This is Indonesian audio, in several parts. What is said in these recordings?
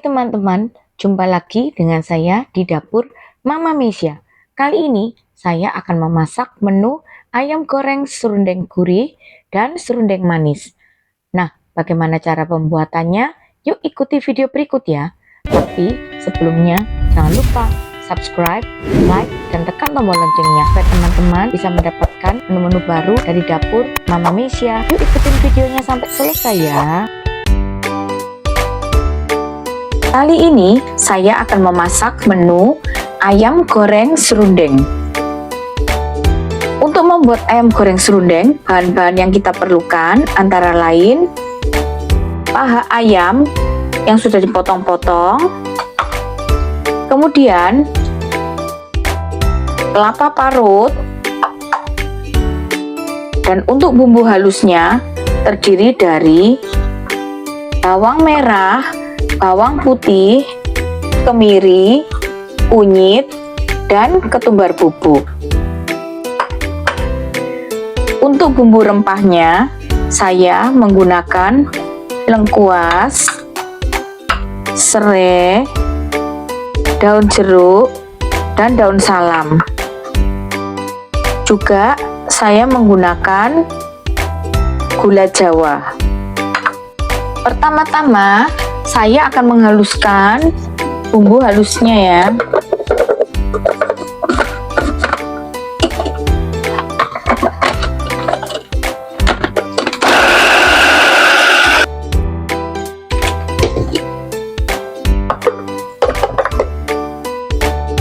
teman-teman, jumpa lagi dengan saya di dapur Mama Mesia. Kali ini saya akan memasak menu ayam goreng serundeng gurih dan serundeng manis. Nah, bagaimana cara pembuatannya? Yuk ikuti video berikut ya. Tapi sebelumnya jangan lupa subscribe, like, dan tekan tombol loncengnya supaya teman-teman bisa mendapatkan menu-menu baru dari dapur Mama Mesia. Yuk ikutin videonya sampai selesai ya. Kali ini saya akan memasak menu ayam goreng serundeng. Untuk membuat ayam goreng serundeng, bahan-bahan yang kita perlukan antara lain paha ayam yang sudah dipotong-potong, kemudian kelapa parut, dan untuk bumbu halusnya terdiri dari bawang merah, bawang putih, kemiri, kunyit, dan ketumbar bubuk. Untuk bumbu rempahnya, saya menggunakan lengkuas, serai, daun jeruk, dan daun salam. Juga saya menggunakan gula Jawa. Pertama-tama saya akan menghaluskan bumbu halusnya ya.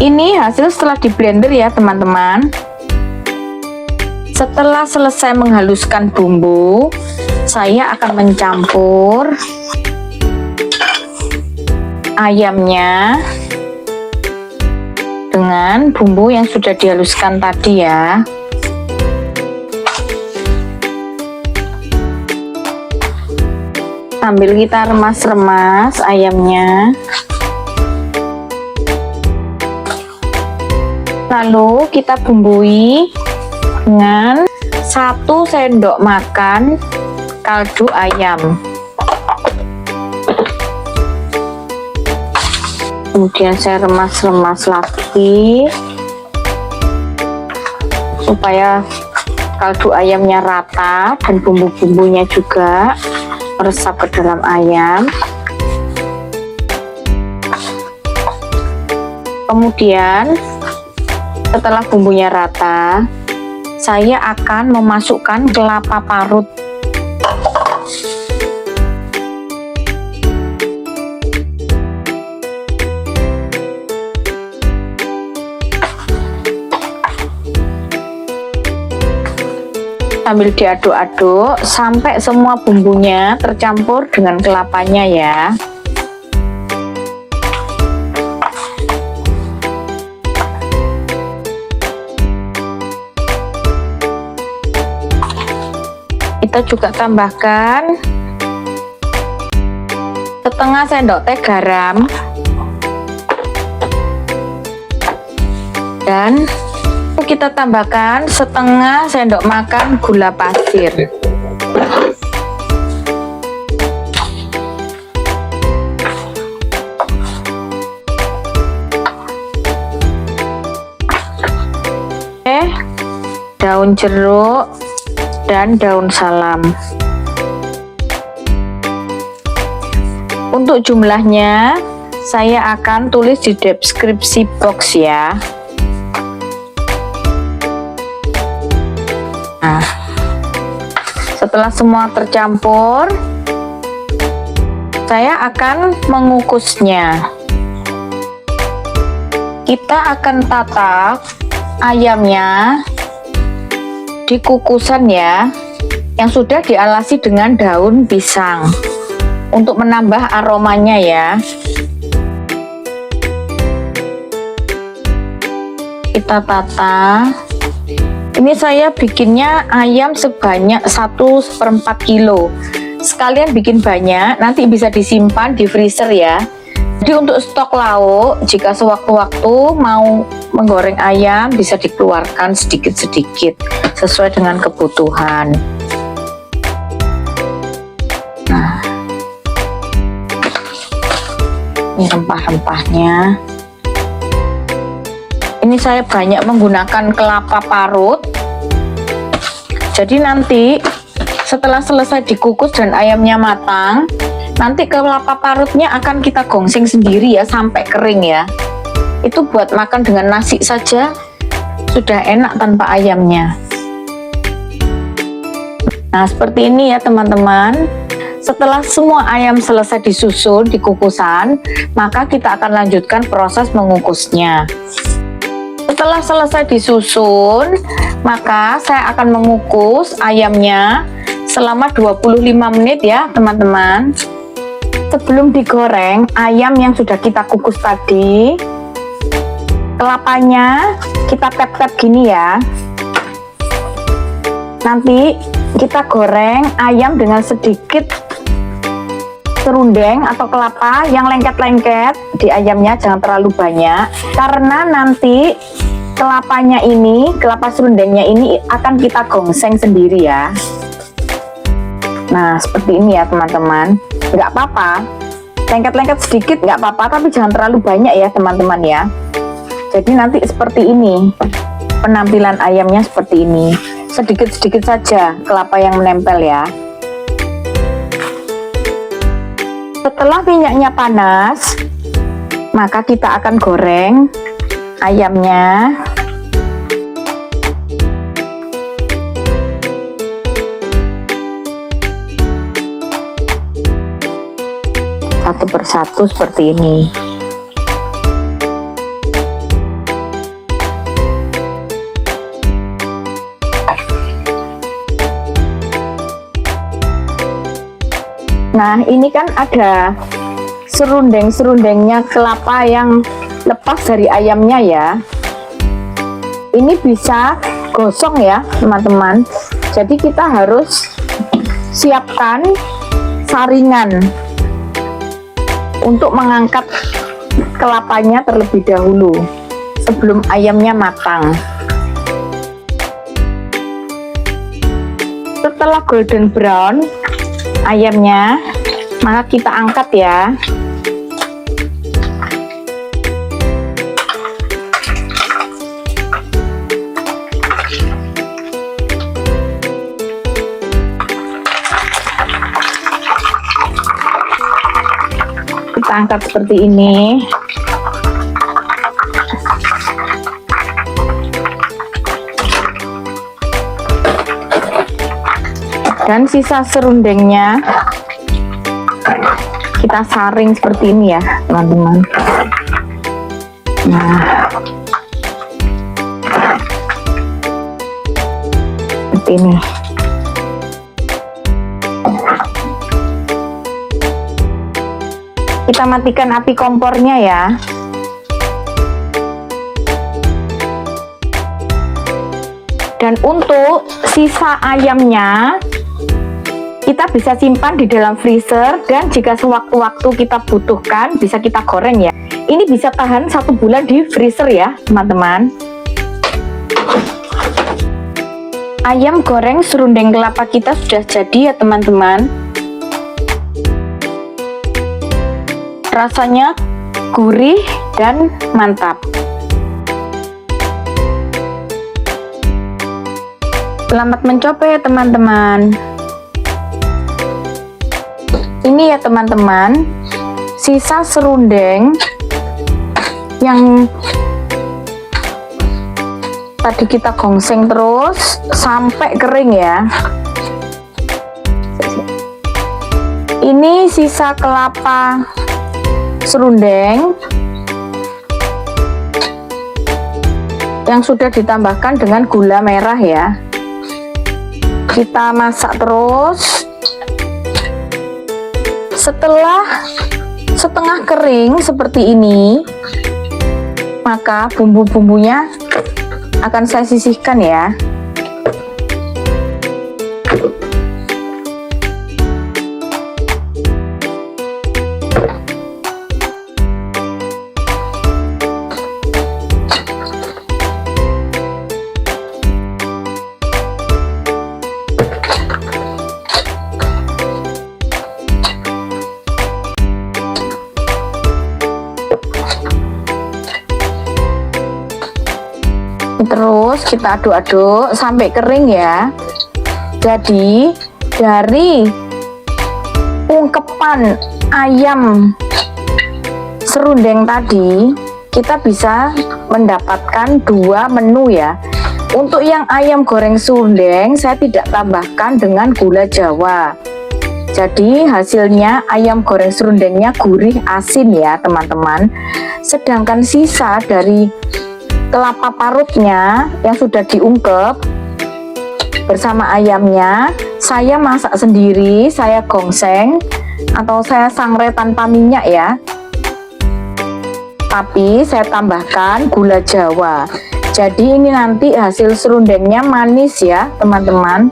Ini hasil setelah di blender ya teman-teman. Setelah selesai menghaluskan bumbu, saya akan mencampur ayamnya dengan bumbu yang sudah dihaluskan tadi ya. Sambil kita remas-remas ayamnya. Lalu kita bumbui dengan 1 sendok makan kaldu ayam. Kemudian saya remas-remas lagi supaya kaldu ayamnya rata dan bumbu-bumbunya juga meresap ke dalam ayam. Kemudian setelah bumbunya rata, saya akan memasukkan kelapa parut. Sambil diaduk-aduk sampai semua bumbunya tercampur dengan kelapanya ya. Kita juga tambahkan setengah sendok teh garam dan kita tambahkan setengah sendok makan gula pasir. Daun jeruk dan daun salam. Untuk jumlahnya saya akan tulis di deskripsi box ya. Nah, setelah semua tercampur, saya akan mengukusnya. Kita akan tatak ayamnya di kukusan ya, yang sudah dialasi dengan daun pisang untuk menambah aromanya ya. Kita tata. Ini saya bikinnya ayam sebanyak 1/4 kilo. Sekalian bikin banyak, nanti bisa disimpan di freezer ya. Jadi untuk stok lauk, jika sewaktu-waktu mau menggoreng ayam bisa dikeluarkan sedikit-sedikit sesuai dengan kebutuhan. Nah, Ini rempah-rempahnya. Ini saya banyak menggunakan kelapa parut. Jadi nanti setelah selesai dikukus dan ayamnya matang, nanti kelapa parutnya akan kita gongseng sendiri ya sampai kering ya. Itu buat makan dengan nasi saja sudah enak tanpa ayamnya. Nah, seperti ini ya teman-teman. Setelah semua ayam selesai disusun di kukusan, maka kita akan lanjutkan proses mengukusnya. Setelah selesai disusun, maka saya akan mengukus ayamnya selama 25 menit ya teman-teman. Sebelum digoreng, ayam yang sudah kita kukus tadi, kelapanya kita tap-tap gini ya. Nanti kita goreng ayam dengan sedikit serundeng atau kelapa yang lengket-lengket di ayamnya, jangan terlalu banyak karena nanti kelapanya ini, kelapa serundengnya ini akan kita gongseng sendiri ya. Nah seperti ini ya teman-teman, nggak apa-apa lengket-lengket sedikit nggak apa-apa, tapi jangan terlalu banyak ya teman-teman ya. Jadi nanti seperti ini penampilan ayamnya, seperti ini, sedikit-sedikit saja kelapa yang menempel ya. Setelah minyaknya panas, maka kita akan goreng ayamnya. Satu persatu seperti ini. Nah ini kan ada serundeng-serundengnya kelapa yang lepas dari ayamnya ya. Ini bisa gosong ya teman-teman. Jadi kita harus siapkan saringan untuk mengangkat kelapanya terlebih dahulu sebelum ayamnya matang. Setelah golden brown ayamnya, maka kita angkat ya. Kita angkat seperti ini. Dan sisa serundengnya kita saring seperti ini ya teman-teman. Nah seperti ini. Kita matikan api kompornya ya. Dan untuk sisa ayamnya kita bisa simpan di dalam freezer, dan jika sewaktu-waktu kita butuhkan bisa kita goreng ya. Ini bisa tahan 1 bulan di freezer ya teman-teman. Ayam goreng serundeng kelapa kita sudah jadi ya teman-teman. Rasanya gurih dan mantap. Selamat mencoba ya teman-teman. Ini ya teman-teman, sisa serundeng yang tadi kita gongseng terus sampai kering ya. Ini sisa kelapa serundeng yang sudah ditambahkan dengan gula merah ya. Kita masak terus. Setelah setengah kering seperti ini, maka bumbu-bumbunya akan saya sisihkan ya. Terus kita aduk-aduk sampai kering ya. Jadi dari ungkepan ayam serundeng tadi kita bisa mendapatkan 2 menu ya. Untuk yang ayam goreng serundeng saya tidak tambahkan dengan gula Jawa. Jadi hasilnya ayam goreng serundengnya gurih asin ya teman-teman. Sedangkan sisa dari kelapa parutnya yang sudah diungkep bersama ayamnya saya masak sendiri, saya gongseng atau saya sangrai tanpa minyak ya. Tapi saya tambahkan gula Jawa. Jadi ini nanti hasil serundengnya manis ya teman-teman.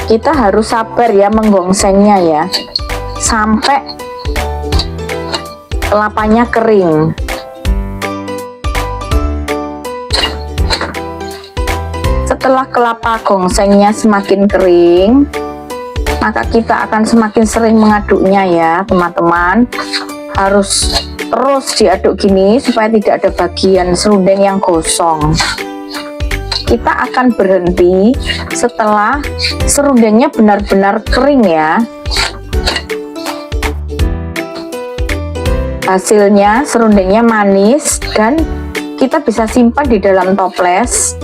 Kita harus sabar ya menggongsengnya ya sampai kelapanya kering. Setelah kelapa gongsengnya semakin kering, maka kita akan semakin sering mengaduknya ya teman-teman. Harus terus diaduk gini supaya tidak ada bagian serundeng yang gosong. Kita akan berhenti setelah serundengnya benar-benar kering ya. Hasilnya serundengnya manis dan kita bisa simpan di dalam toples.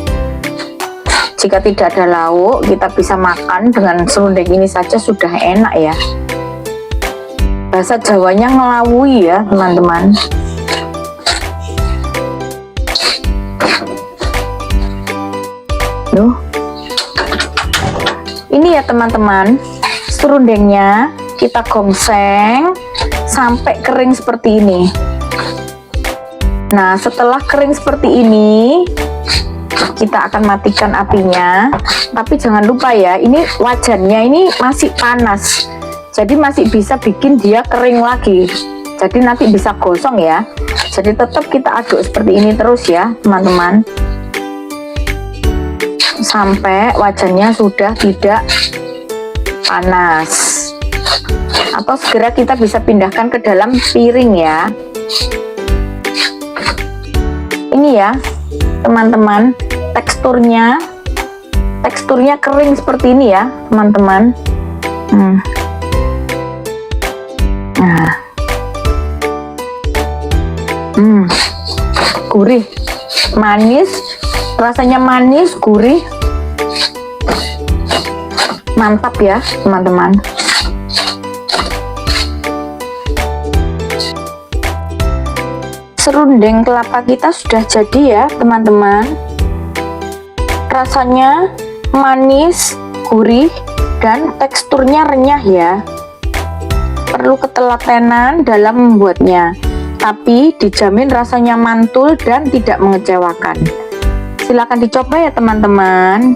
Jika tidak ada lauk, kita bisa makan dengan serundeng ini saja sudah enak ya. Bahasa Jawanya ngelawui ya teman-teman. Loh, ini ya teman-teman, serundengnya kita gongseng sampai kering seperti ini. Nah, setelah kering seperti ini, kita akan matikan apinya. Tapi jangan lupa ya, ini wajannya ini masih panas, jadi masih bisa bikin dia kering lagi. Jadi nanti bisa gosong ya. Jadi tetap kita aduk seperti ini terus ya teman-teman, sampai wajannya sudah tidak panas. Atau segera kita bisa pindahkan ke dalam piring ya. Ini ya teman-teman, teksturnya kering seperti ini ya teman-teman. Nah, gurih, manis, rasanya manis, gurih, mantap ya teman-teman. Serundeng kelapa kita sudah jadi ya teman-teman. Rasanya manis, gurih, dan teksturnya renyah ya. Perlu ketelatenan dalam membuatnya, tapi dijamin rasanya mantul dan tidak mengecewakan. Silahkan dicoba ya teman-teman.